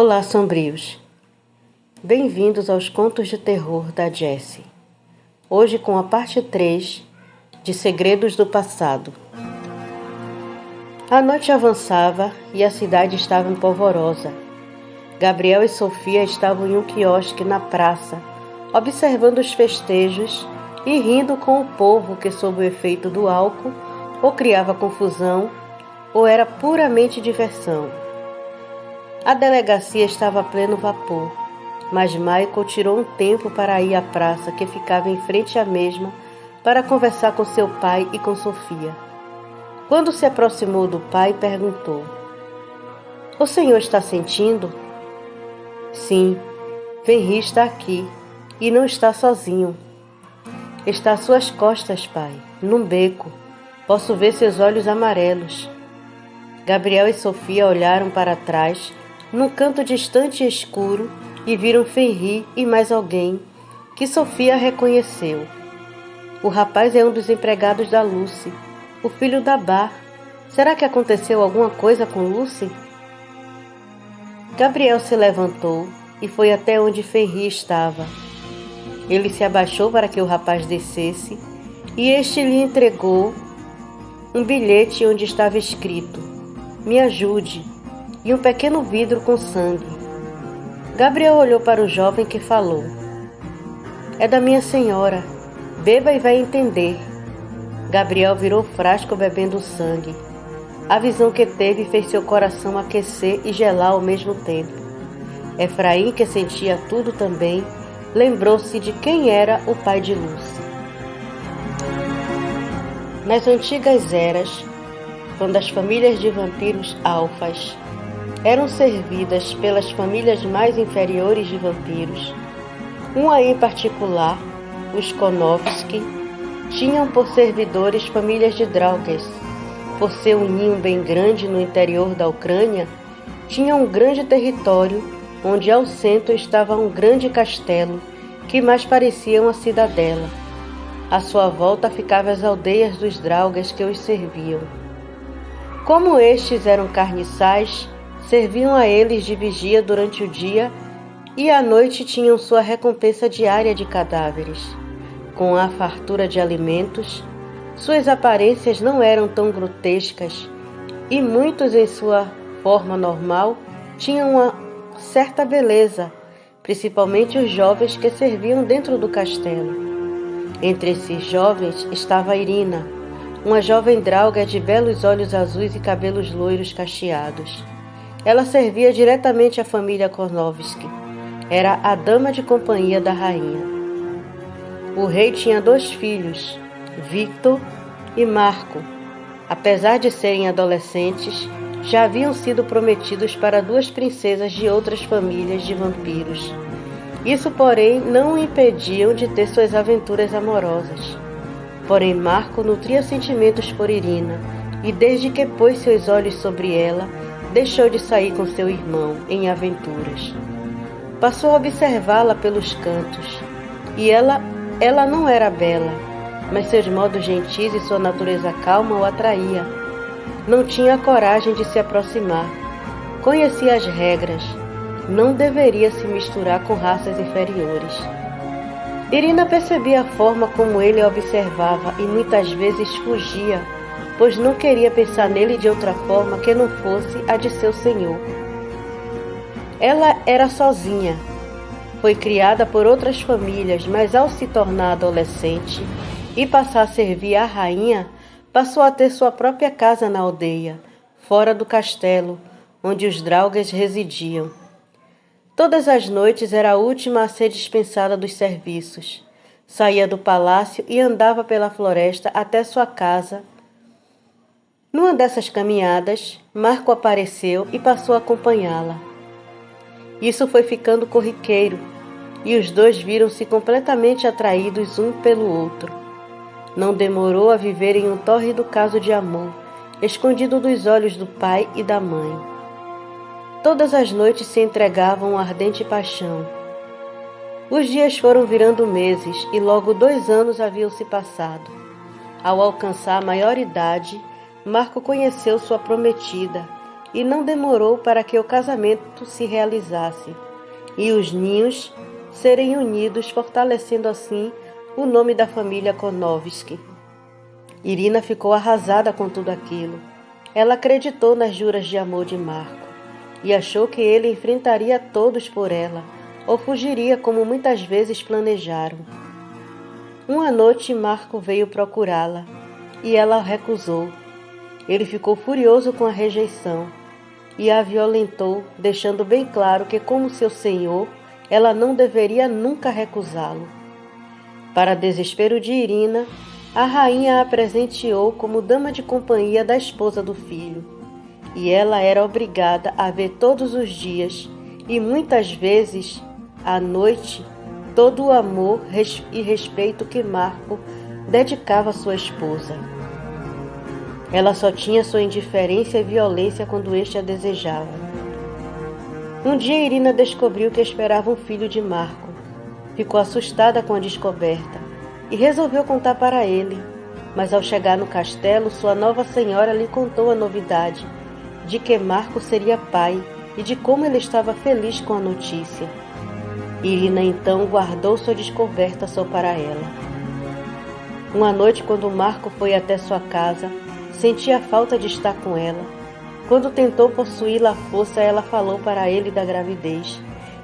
Olá, sombrios! Bem-vindos aos Contos de Terror da Jessie. Hoje com a parte 3 de Segredos do Passado. A noite avançava e a cidade estava empolvorosa. Gabriel e Sofia estavam em um quiosque na praça, observando os festejos e rindo com o povo que, sob o efeito do álcool, ou criava confusão ou era puramente diversão. A delegacia estava a pleno vapor, mas Michael tirou um tempo para ir à praça que ficava em frente à mesma para conversar com seu pai e com Sofia. Quando se aproximou do pai, perguntou: "O senhor está sentindo?" "Sim, Henry está aqui e não está sozinho. Está às suas costas, pai, num beco. Posso ver seus olhos amarelos." Gabriel e Sofia olharam para trás, num canto distante e escuro, e viram Henry e mais alguém, que Sofia reconheceu. O rapaz é um dos empregados da Lucy, o filho da Bar. Será que aconteceu alguma coisa com Lucy? Gabriel se levantou e foi até onde Henry estava. Ele se abaixou para que o rapaz descesse, e este lhe entregou um bilhete onde estava escrito: "Me ajude", e um pequeno vidro com sangue. Gabriel olhou para o jovem que falou: "É da minha senhora. Beba e vai entender." Gabriel virou o frasco bebendo o sangue. A visão que teve fez seu coração aquecer e gelar ao mesmo tempo. Efraim, que sentia tudo também, lembrou-se de quem era o pai de Lucy. Nas antigas eras, quando as famílias de vampiros alfas eram servidas pelas famílias mais inferiores de vampiros, uma em particular, os Konovski, tinham por servidores famílias de Draugrs. Por ser um ninho bem grande no interior da Ucrânia, tinha um grande território onde ao centro estava um grande castelo que mais parecia uma cidadela. À sua volta ficavam as aldeias dos Draugrs que os serviam. Como estes eram carniçais, serviam a eles de vigia durante o dia e à noite tinham sua recompensa diária de cadáveres. Com a fartura de alimentos, suas aparências não eram tão grotescas e muitos em sua forma normal tinham uma certa beleza, principalmente os jovens que serviam dentro do castelo. Entre esses jovens estava Irina, uma jovem Draugr de belos olhos azuis e cabelos loiros cacheados. Ela servia diretamente à família Konovski. Era a dama de companhia da rainha. O rei tinha 2 filhos, Victor e Marco. Apesar de serem adolescentes, já haviam sido prometidos para 2 princesas de outras famílias de vampiros. Isso, porém, não o impediam de ter suas aventuras amorosas. Porém, Marco nutria sentimentos por Irina, e desde que pôs seus olhos sobre ela, deixou de sair com seu irmão em aventuras. Passou a observá-la pelos cantos, e ela não era bela, mas seus modos gentis e sua natureza calma o atraía. Não tinha a coragem de se aproximar. Conhecia as regras. Não deveria se misturar com raças inferiores. Irina percebia a forma como ele a observava e muitas vezes fugia, pois não queria pensar nele de outra forma que não fosse a de seu senhor. Ela era sozinha. Foi criada por outras famílias, mas ao se tornar adolescente e passar a servir a rainha, passou a ter sua própria casa na aldeia, fora do castelo, onde os Draugrs residiam. Todas as noites era a última a ser dispensada dos serviços. Saía do palácio e andava pela floresta até sua casa. Numa dessas caminhadas, Marco apareceu e passou a acompanhá-la. Isso foi ficando corriqueiro, e os 2 viram-se completamente atraídos um pelo outro. Não demorou a viverem um tórrido caso de amor, escondido dos olhos do pai e da mãe. Todas as noites se entregavam a ardente paixão. Os dias foram virando meses e logo 2 anos haviam se passado. Ao alcançar a maioridade, Marco conheceu sua prometida e não demorou para que o casamento se realizasse e os ninhos serem unidos, fortalecendo assim o nome da família Konovski. Irina ficou arrasada com tudo aquilo. Ela acreditou nas juras de amor de Marco e achou que ele enfrentaria todos por ela, ou fugiria como muitas vezes planejaram. Uma noite Marco veio procurá-la e ela o recusou. Ele ficou furioso com a rejeição e a violentou, deixando bem claro que, como seu senhor, ela não deveria nunca recusá-lo. Para desespero de Irina, a rainha a presenteou como dama de companhia da esposa do filho, e ela era obrigada a ver todos os dias e muitas vezes à noite todo o amor e respeito que Marco dedicava à sua esposa. Ela só tinha sua indiferença e violência quando este a desejava. Um dia Irina descobriu que esperava um filho de Marco. Ficou assustada com a descoberta e resolveu contar para ele, mas ao chegar no castelo, sua nova senhora lhe contou a novidade de que Marco seria pai e de como ele estava feliz com a notícia. Irina então guardou sua descoberta só para ela. Uma noite, quando Marco foi até sua casa, sentia a falta de estar com ela. Quando tentou possuí-la à força, ela falou para ele da gravidez.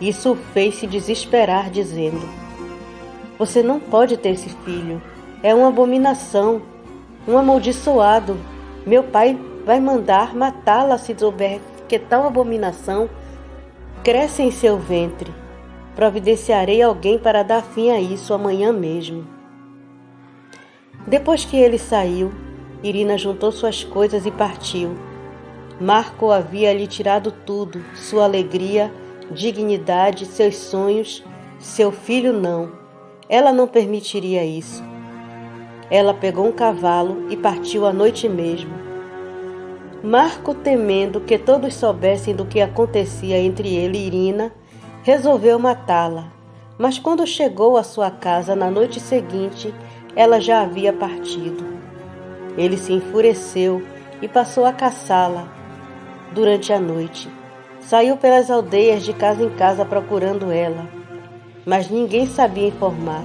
Isso o fez se desesperar, dizendo: "Você não pode ter esse filho. É uma abominação, um amaldiçoado. Meu pai vai mandar matá-la se souber que tal abominação cresce em seu ventre. Providenciarei alguém para dar fim a isso amanhã mesmo." Depois que ele saiu, Irina juntou suas coisas e partiu. Marco havia lhe tirado tudo, sua alegria, dignidade, seus sonhos. Seu filho não. Ela não permitiria isso. Ela pegou um cavalo e partiu à noite mesmo. Marco, temendo que todos soubessem do que acontecia entre ele e Irina, resolveu matá-la. Mas quando chegou à sua casa na noite seguinte, ela já havia partido. Ele se enfureceu e passou a caçá-la durante a noite. Saiu pelas aldeias de casa em casa procurando ela, mas ninguém sabia informar,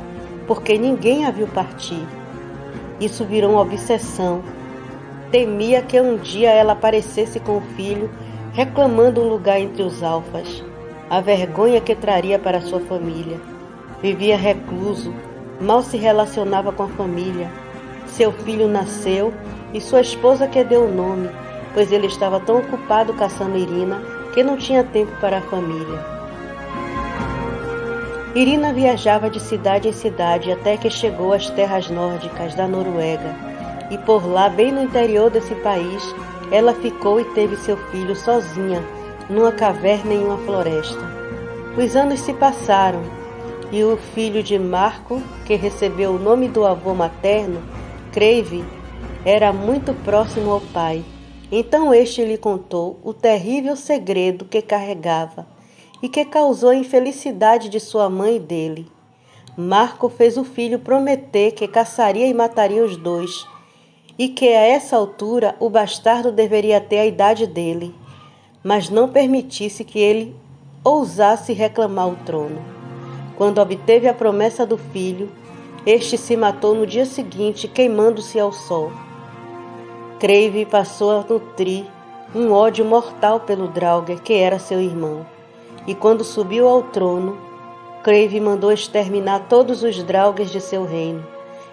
porque ninguém a viu partir. Isso virou uma obsessão. Temia que um dia ela aparecesse com o filho, reclamando um lugar entre os alfas, a vergonha que traria para sua família. Vivia recluso, mal se relacionava com a família. Seu filho nasceu e sua esposa que deu o nome, pois ele estava tão ocupado caçando Irina que não tinha tempo para a família. Irina viajava de cidade em cidade até que chegou às terras nórdicas da Noruega, e por lá, bem no interior desse país, ela ficou e teve seu filho sozinha, numa caverna em uma floresta. Os anos se passaram, e o filho de Marco, que recebeu o nome do avô materno, Crave, era muito próximo ao pai. Então este lhe contou o terrível segredo que carregava e que causou a infelicidade de sua mãe e dele. Marco fez o filho prometer que caçaria e mataria os dois, e que a essa altura o bastardo deveria ter a idade dele, mas não permitisse que ele ousasse reclamar o trono. Quando obteve a promessa do filho, este se matou no dia seguinte, queimando-se ao sol. Crave passou a nutrir um ódio mortal pelo Draugr, que era seu irmão. E quando subiu ao trono, Crave mandou exterminar todos os Draugrs de seu reino.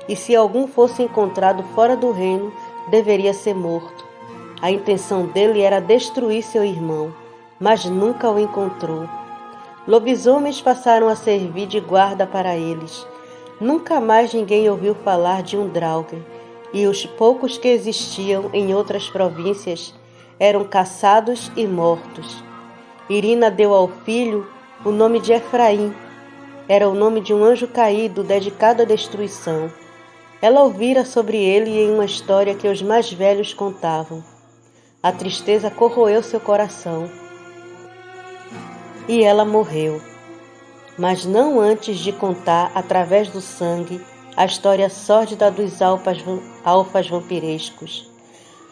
E se algum fosse encontrado fora do reino, deveria ser morto. A intenção dele era destruir seu irmão, mas nunca o encontrou. Lobisomens passaram a servir de guarda para eles. Nunca mais ninguém ouviu falar de um Draugr, e os poucos que existiam em outras províncias eram caçados e mortos. Irina deu ao filho o nome de Efraim. Era o nome de um anjo caído dedicado à destruição. Ela ouvira sobre ele em uma história que os mais velhos contavam. A tristeza corroeu seu coração. E ela morreu. Mas não antes de contar, através do sangue, a história sórdida dos alfas vampirescos,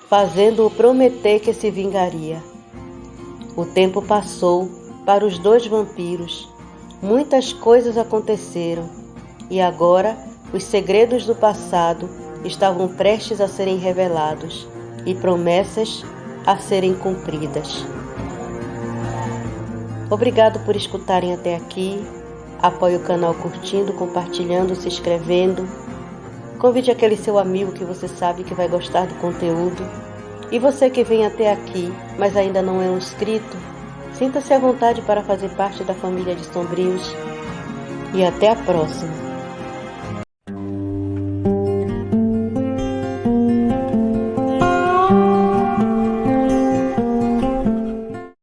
fazendo-o prometer que se vingaria. O tempo passou para os dois vampiros. Muitas coisas aconteceram e agora os segredos do passado estavam prestes a serem revelados e promessas a serem cumpridas. Obrigado por escutarem até aqui. Apoie o canal curtindo, compartilhando, se inscrevendo. Convide aquele seu amigo que você sabe que vai gostar do conteúdo. E você que vem até aqui, mas ainda não é um inscrito, sinta-se à vontade para fazer parte da família de Sombrios. E até a próxima!